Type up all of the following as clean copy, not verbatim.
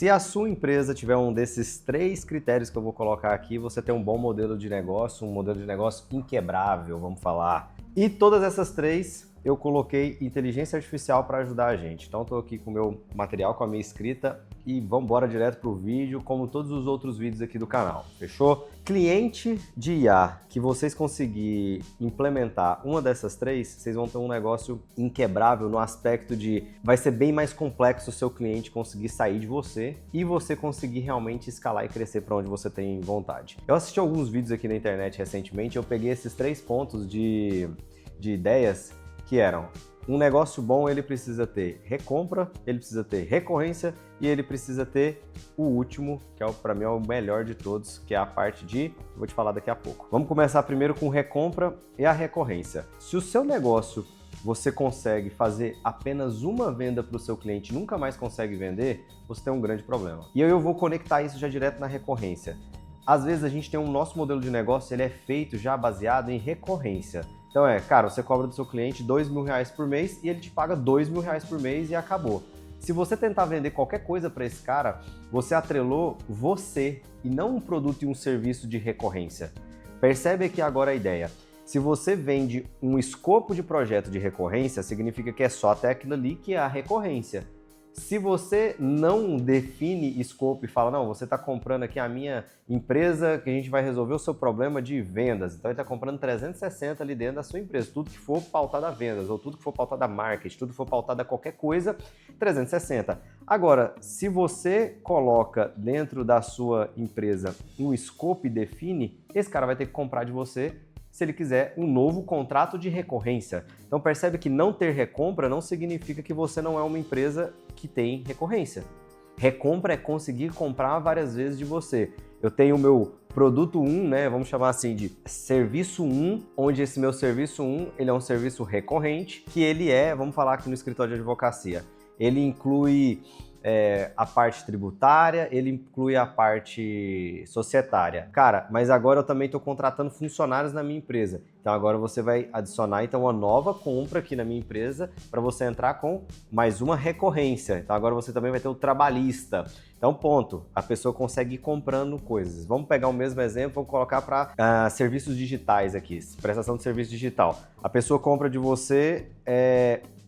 Se a sua empresa tiver um desses 3 critérios que eu vou colocar aqui, você tem um bom modelo de negócio, um modelo de negócio inquebrável, vamos falar. E todas essas 3 eu coloquei inteligência artificial para ajudar a gente. Então estou aqui com o meu material, com a minha escrita e vamos embora direto para o vídeo, como todos os outros vídeos aqui do canal, fechou? Cliente de IA que vocês conseguirem implementar uma dessas 3, vocês vão ter um negócio inquebrável no aspecto de vai ser bem mais complexo o seu cliente conseguir sair de você e você conseguir realmente escalar e crescer para onde você tem vontade. Eu assisti alguns vídeos aqui na internet recentemente, eu peguei esses 3 pontos de ideias que eram: um negócio bom, ele precisa ter recompra, ele precisa ter recorrência e ele precisa ter o último, que para mim é o melhor de todos, que é a parte de... vou te falar daqui a pouco. Vamos começar primeiro com recompra e a recorrência. Se o seu negócio você consegue fazer apenas uma venda para o seu cliente e nunca mais consegue vender, você tem um grande problema. E aí eu vou conectar isso já direto na recorrência. Às vezes a gente tem nosso modelo de negócio, ele é feito já baseado em recorrência. Então cara, você cobra do seu cliente R$2.000 por mês e ele te paga R$2.000 por mês e acabou. Se você tentar vender qualquer coisa para esse cara, você atrelou você e não um produto e um serviço de recorrência. Percebe aqui agora a ideia. Se você vende um escopo de projeto de recorrência, significa que é só até aquilo ali que é a recorrência. Se você não define escopo e fala, não, você está comprando aqui a minha empresa que a gente vai resolver o seu problema de vendas. Então ele está comprando 360 ali dentro da sua empresa, tudo que for pautado a vendas, ou tudo que for pautado a marketing, tudo que for pautado a qualquer coisa, 360. Agora, se você coloca dentro da sua empresa um escopo e define, esse cara vai ter que comprar de você se ele quiser um novo contrato de recorrência. Então percebe que não ter recompra não significa que você não é uma empresa que tem recorrência. Recompra é conseguir comprar várias vezes de você. Eu tenho o meu produto 1, né, vamos chamar assim de serviço 1, onde esse meu serviço 1, ele é um serviço recorrente, que ele é, vamos falar aqui no escritório de advocacia, ele inclui a parte tributária, ele inclui a parte societária. Cara, mas agora eu também estou contratando funcionários na minha empresa. Então agora você vai adicionar então uma nova compra aqui na minha empresa para você entrar com mais uma recorrência. Então agora você também vai ter o trabalhista. Então ponto, a pessoa consegue ir comprando coisas. Vamos pegar o mesmo exemplo, vamos colocar para serviços digitais aqui, prestação de serviço digital. A pessoa compra de você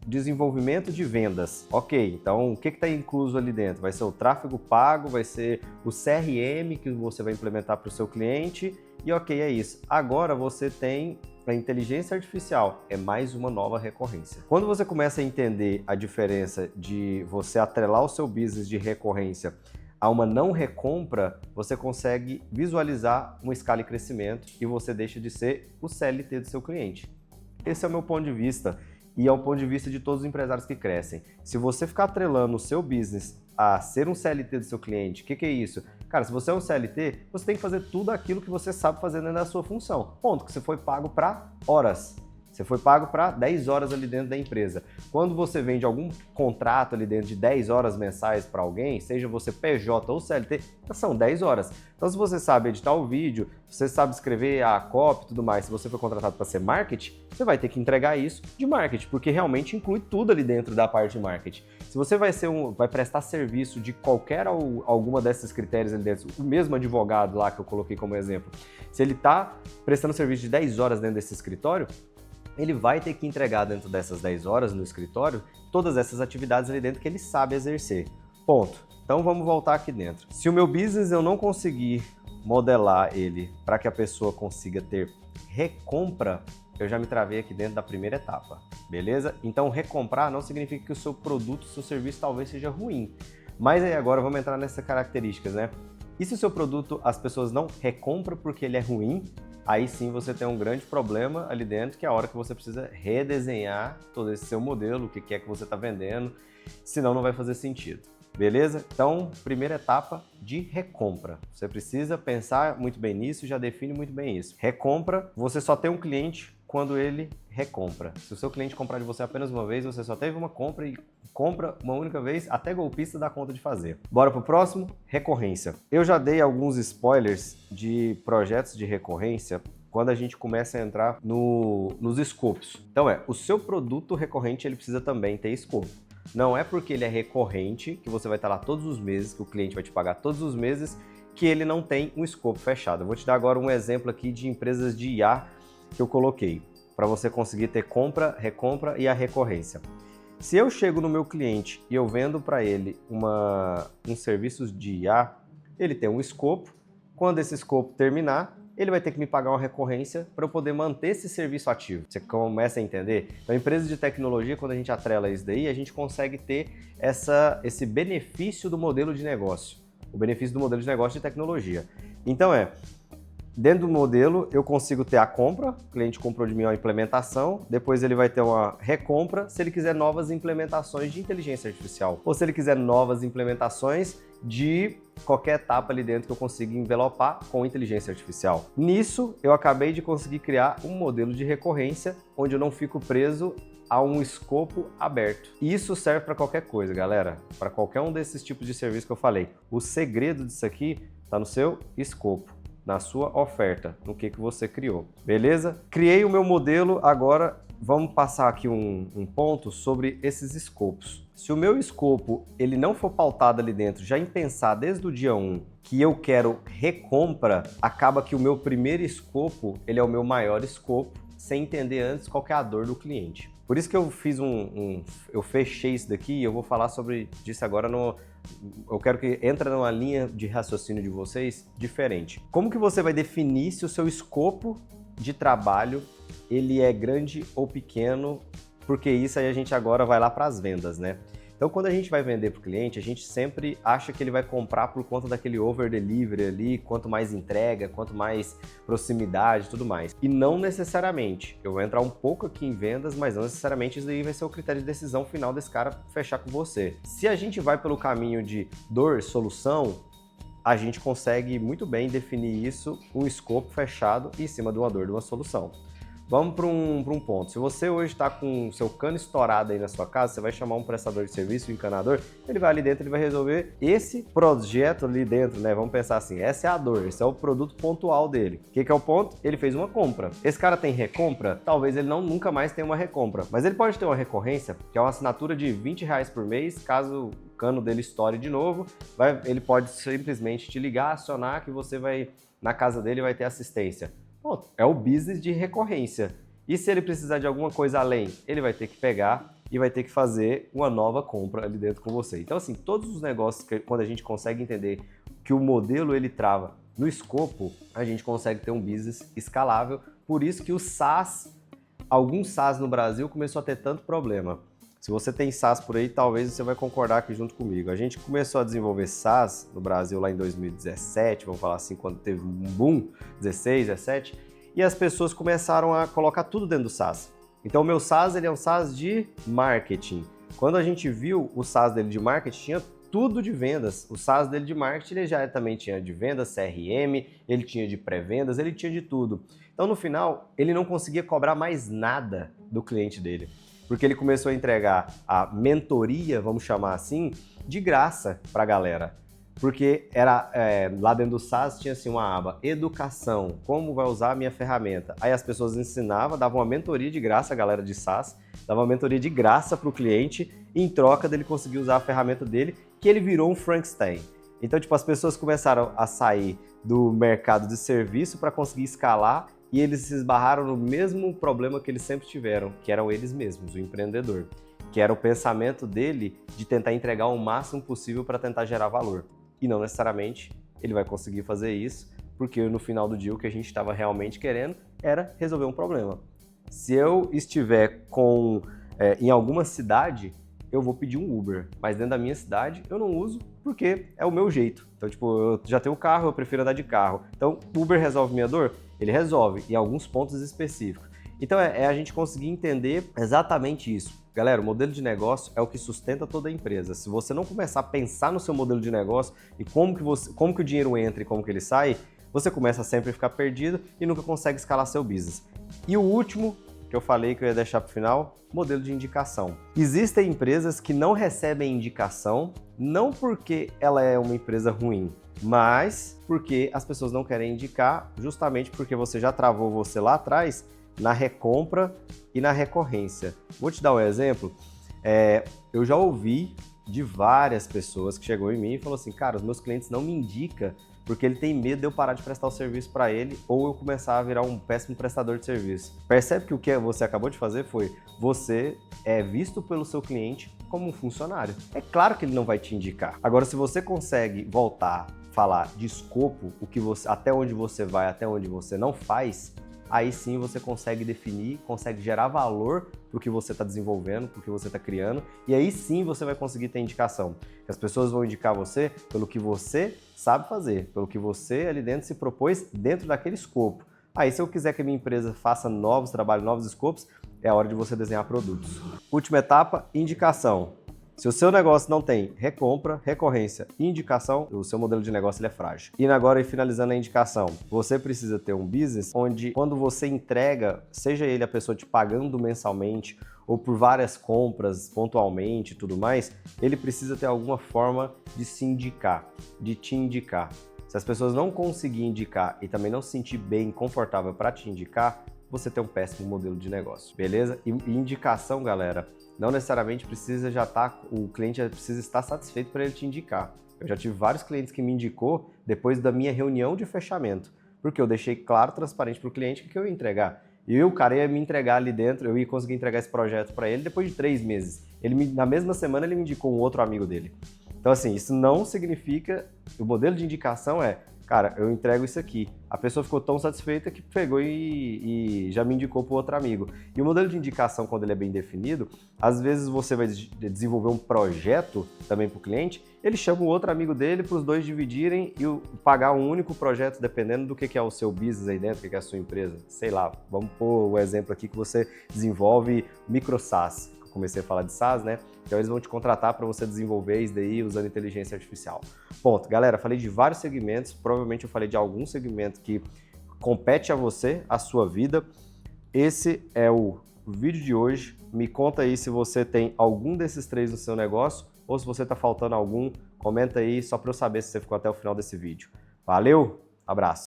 desenvolvimento de vendas. Ok, então o que está incluso ali dentro? Vai ser o tráfego pago, vai ser o CRM que você vai implementar para o seu cliente e ok, é isso. Agora você tem a inteligência artificial, é mais uma nova recorrência. Quando você começa a entender a diferença de você atrelar o seu business de recorrência a uma não recompra, você consegue visualizar uma escala de crescimento e você deixa de ser o CLT do seu cliente. Esse é o meu ponto de vista. E é o ponto de vista de todos os empresários que crescem. Se você ficar atrelando o seu business a ser um CLT do seu cliente, o que é isso? Cara, se você é um CLT, você tem que fazer tudo aquilo que você sabe fazer dentro da sua função. Ponto, que você foi pago para horas. Você foi pago para 10 horas ali dentro da empresa. Quando você vende algum contrato ali dentro de 10 horas mensais para alguém, seja você PJ ou CLT, são 10 horas. Então se você sabe editar o vídeo, você sabe escrever a copy e tudo mais, se você for contratado para ser marketing, você vai ter que entregar isso de marketing, porque realmente inclui tudo ali dentro da parte de marketing. Se você vai prestar serviço de qualquer alguma desses critérios ali dentro, o mesmo advogado lá que eu coloquei como exemplo, se ele está prestando serviço de 10 horas dentro desse escritório, ele vai ter que entregar dentro dessas 10 horas no escritório todas essas atividades ali dentro que ele sabe exercer. Ponto. Então vamos voltar aqui dentro. Se o meu business eu não conseguir modelar ele para que a pessoa consiga ter recompra, eu já me travei aqui dentro da primeira etapa, beleza? Então recomprar não significa que o seu produto, o seu serviço talvez seja ruim. Mas aí agora vamos entrar nessas características, né? E se o seu produto as pessoas não recompram porque ele é ruim, aí sim você tem um grande problema ali dentro, que é a hora que você precisa redesenhar todo esse seu modelo, o que é que você está vendendo, senão não vai fazer sentido. Beleza? Então, primeira etapa de recompra. Você precisa pensar muito bem nisso e já define muito bem isso. Recompra, você só tem um cliente quando ele recompra. Se o seu cliente comprar de você apenas uma vez, você só teve uma compra e compra uma única vez, até golpista dá conta de fazer. Bora pro próximo? Recorrência. Eu já dei alguns spoilers de projetos de recorrência quando a gente começa a entrar nos escopos. Então o seu produto recorrente ele precisa também ter escopo. Não é porque ele é recorrente, que você vai estar lá todos os meses, que o cliente vai te pagar todos os meses, que ele não tem um escopo fechado. Eu vou te dar agora um exemplo aqui de empresas de IA que eu coloquei, para você conseguir ter compra, recompra e a recorrência. Se eu chego no meu cliente e eu vendo para ele um serviço de IA, ele tem um escopo. Quando esse escopo terminar, ele vai ter que me pagar uma recorrência para eu poder manter esse serviço ativo. Você começa a entender? Então, empresas de tecnologia, quando a gente atrela isso daí, a gente consegue ter esse benefício do modelo de negócio. O benefício do modelo de negócio de tecnologia. Então dentro do modelo eu consigo ter a compra, o cliente comprou de mim uma implementação, depois ele vai ter uma recompra se ele quiser novas implementações de inteligência artificial, ou se ele quiser novas implementações de qualquer etapa ali dentro que eu consiga envelopar com inteligência artificial. Nisso, eu acabei de conseguir criar um modelo de recorrência onde eu não fico preso a um escopo aberto. Isso serve para qualquer coisa, galera, para qualquer um desses tipos de serviço que eu falei. O segredo disso aqui está no seu escopo, na sua oferta, no que você criou, beleza? Criei o meu modelo, agora vamos passar aqui um ponto sobre esses escopos. Se o meu escopo ele não for pautado ali dentro, já em pensar desde o dia 1 que eu quero recompra, acaba que o meu primeiro escopo ele é o meu maior escopo, sem entender antes qual que é a dor do cliente. Por isso que eu fiz eu fechei isso daqui e eu vou falar sobre disso agora eu quero que entre numa linha de raciocínio de vocês diferente. Como que você vai definir se o seu escopo de trabalho ele é grande ou pequeno? Porque isso aí a gente agora vai lá para as vendas, né? Então, quando a gente vai vender para o cliente, a gente sempre acha que ele vai comprar por conta daquele over delivery ali, quanto mais entrega, quanto mais proximidade e tudo mais. E não necessariamente. Eu vou entrar um pouco aqui em vendas, mas não necessariamente isso daí vai ser o critério de decisão final desse cara fechar com você. Se a gente vai pelo caminho de dor, solução, a gente consegue muito bem definir isso, um escopo fechado em cima de uma dor, de uma solução. Vamos para um ponto. Se você hoje está com o seu cano estourado aí na sua casa, você vai chamar um prestador de serviço, um encanador, ele vai ali dentro, ele vai resolver esse projeto ali dentro, né? Vamos pensar assim, essa é a dor, esse é o produto pontual dele. O que é o ponto? Ele fez uma compra. Esse cara tem recompra? Talvez ele nunca mais tenha uma recompra, mas ele pode ter uma recorrência, que é uma assinatura de R$20 por mês, caso o cano dele estoure de novo, ele pode simplesmente te ligar, acionar, que você vai, na casa dele, vai ter assistência. Pô, é o business de recorrência. E se ele precisar de alguma coisa além, ele vai ter que pegar e vai ter que fazer uma nova compra ali dentro com você. Então, assim, todos os negócios, quando a gente consegue entender que o modelo ele trava no escopo, a gente consegue ter um business escalável. Por isso que o SaaS, alguns SaaS no Brasil começou a ter tanto problema. Se você tem SaaS por aí, talvez você vai concordar aqui junto comigo. A gente começou a desenvolver SaaS no Brasil lá em 2017, vamos falar assim, quando teve um boom, 16, 17, e as pessoas começaram a colocar tudo dentro do SaaS. Então o meu SaaS ele é um SaaS de marketing. Quando a gente viu o SaaS dele de marketing, tinha tudo de vendas. O SaaS dele de marketing ele já também tinha de vendas, CRM, ele tinha de pré-vendas, ele tinha de tudo. Então no final, ele não conseguia cobrar mais nada do cliente dele. Porque ele começou a entregar a mentoria, vamos chamar assim, de graça para a galera. Porque lá dentro do SaaS tinha assim uma aba, educação, como vai usar a minha ferramenta. Aí as pessoas ensinavam, davam uma mentoria de graça, a galera de SaaS, dava uma mentoria de graça para o cliente, e em troca dele conseguir usar a ferramenta dele, que ele virou um Frankenstein. Então, tipo, as pessoas começaram a sair do mercado de serviço para conseguir escalar, e eles se esbarraram no mesmo problema que eles sempre tiveram, que eram eles mesmos, o empreendedor, que era o pensamento dele de tentar entregar o máximo possível para tentar gerar valor. E não necessariamente ele vai conseguir fazer isso, porque no final do dia o que a gente estava realmente querendo era resolver um problema. Se eu estiver em alguma cidade, eu vou pedir um Uber, mas dentro da minha cidade eu não uso porque é o meu jeito. Então, tipo, eu já tenho carro, eu prefiro andar de carro. Então, Uber resolve minha dor? Ele resolve em alguns pontos específicos. Então, é a gente conseguir entender exatamente isso. Galera, o modelo de negócio é o que sustenta toda a empresa. Se você não começar a pensar no seu modelo de negócio e como que o dinheiro entra e como que ele sai, você começa sempre a ficar perdido e nunca consegue escalar seu business. E o último, que eu falei que eu ia deixar para o final, modelo de indicação. Existem empresas que não recebem indicação, não porque ela é uma empresa ruim, mas porque as pessoas não querem indicar, justamente porque você já travou você lá atrás na recompra e na recorrência. Vou te dar um exemplo. Eu já ouvi de várias pessoas que chegou em mim e falou assim, cara, os meus clientes não me indicam porque ele tem medo de eu parar de prestar o serviço para ele ou eu começar a virar um péssimo prestador de serviço. Percebe que o que você acabou de fazer foi você é visto pelo seu cliente como um funcionário. É claro que ele não vai te indicar. Agora, se você consegue voltar, falar de escopo, até onde você vai, até onde você não faz, aí sim você consegue definir, consegue gerar valor para o que você está desenvolvendo, para o que você está criando, e aí sim você vai conseguir ter indicação. As pessoas vão indicar você pelo que você sabe fazer, pelo que você ali dentro se propôs dentro daquele escopo. Aí se eu quiser que a minha empresa faça novos trabalhos, novos escopos, é a hora de você desenhar produtos. Última etapa, indicação. Se o seu negócio não tem recompra, recorrência e indicação, o seu modelo de negócio ele é frágil. E agora, finalizando a indicação, você precisa ter um business onde, quando você entrega, seja ele a pessoa te pagando mensalmente ou por várias compras pontualmente e tudo mais, ele precisa ter alguma forma de se indicar, de te indicar. Se as pessoas não conseguirem indicar e também não se sentir bem, confortável para te indicar, você tem um péssimo modelo de negócio, beleza? E indicação, galera, não necessariamente precisa o cliente já precisa estar satisfeito para ele te indicar. Eu já tive vários clientes que me indicou depois da minha reunião de fechamento, porque eu deixei claro, transparente para o cliente o que eu ia entregar. E o cara ia me entregar ali dentro, eu ia conseguir entregar esse projeto para ele depois de 3 meses. Na mesma semana ele me indicou um outro amigo dele. Então assim, isso não significa, o modelo de indicação é, cara, eu entrego isso aqui. A pessoa ficou tão satisfeita que pegou e já me indicou para outro amigo. E o modelo de indicação, quando ele é bem definido, às vezes você vai desenvolver um projeto também para o cliente, ele chama o outro amigo dele para os dois dividirem e pagar um único projeto, dependendo do que é o seu business aí dentro, o que é a sua empresa. Sei lá, vamos pôr o exemplo aqui que você desenvolve micro SaaS. Comecei a falar de SaaS, né? Então eles vão te contratar para você desenvolver isso daí usando inteligência artificial. Ponto. Galera, falei de vários segmentos, provavelmente eu falei de algum segmento que compete a você, a sua vida. Esse é o vídeo de hoje. Me conta aí se você tem algum desses 3 no seu negócio ou se você está faltando algum. Comenta aí só para eu saber se você ficou até o final desse vídeo. Valeu, abraço!